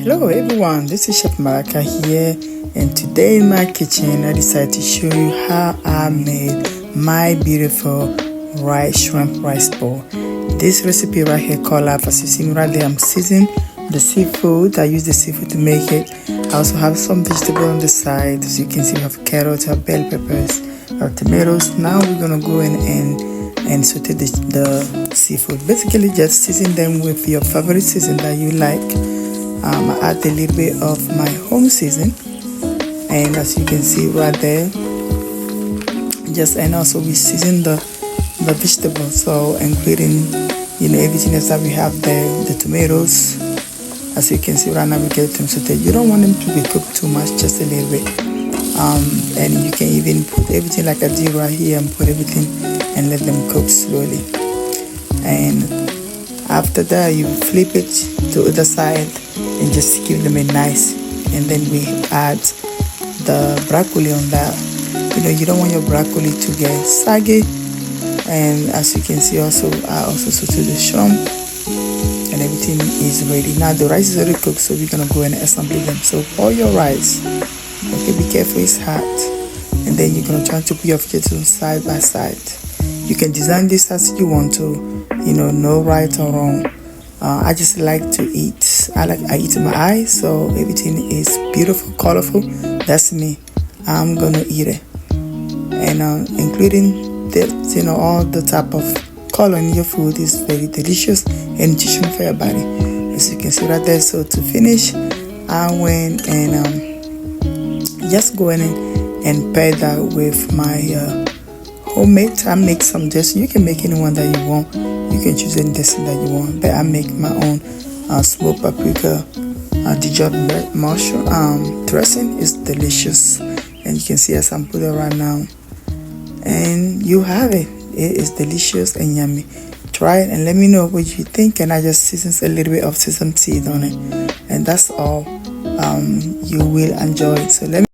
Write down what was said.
Hello everyone, this is Chef Malaika here, and today in my kitchen I decided to show you how I made my beautiful shrimp rice bowl. This recipe right here called out, as you see me right there, I'm seasoning the seafood. I use the seafood to make it. I also have some vegetable on the side. As you can see, we have carrots, we have bell peppers, our tomatoes. Now we're gonna go in and saute the seafood. Basically just season them with your favorite season that you like. I add a little bit of my home season, and as you can see right there, and also we season the vegetables, so including everything else that we have there, the tomatoes. As you can see right now, we get them sauteed. You don't want them to be cooked too much, just a little bit. And you can even put everything like I did right here and put everything and let them cook slowly. And after that, you flip it to the other side and just give them a nice, and then we add the broccoli on that. You don't want your broccoli to get saggy. And as you can see, also I also saute the shrimp, and everything is ready. Now the rice is already cooked, so we're gonna go and assemble them. So pour your rice, okay, be careful, it's hot, and then you're gonna try to put your vegetables side by side. You can design this as you want to, no right or wrong. I just like to eat. I eat my eyes, so everything is beautiful, colorful. That's me. I'm gonna eat it, and including the, all the type of color in your food is very delicious and nutrition for your body. As you can see right there. So to finish, I went and just go in and pair that with my homemade. I make some dressing. You can make anyone that you want. You can choose any dressing that you want, but I make my own smoked paprika Dijon mushroom dressing. Is delicious, and you can see as I'm putting it right now, and you have it. It is delicious and yummy. Try it and let me know what you think. And I just season a little bit of sesame seed on it, and that's all. You will enjoy it. So let me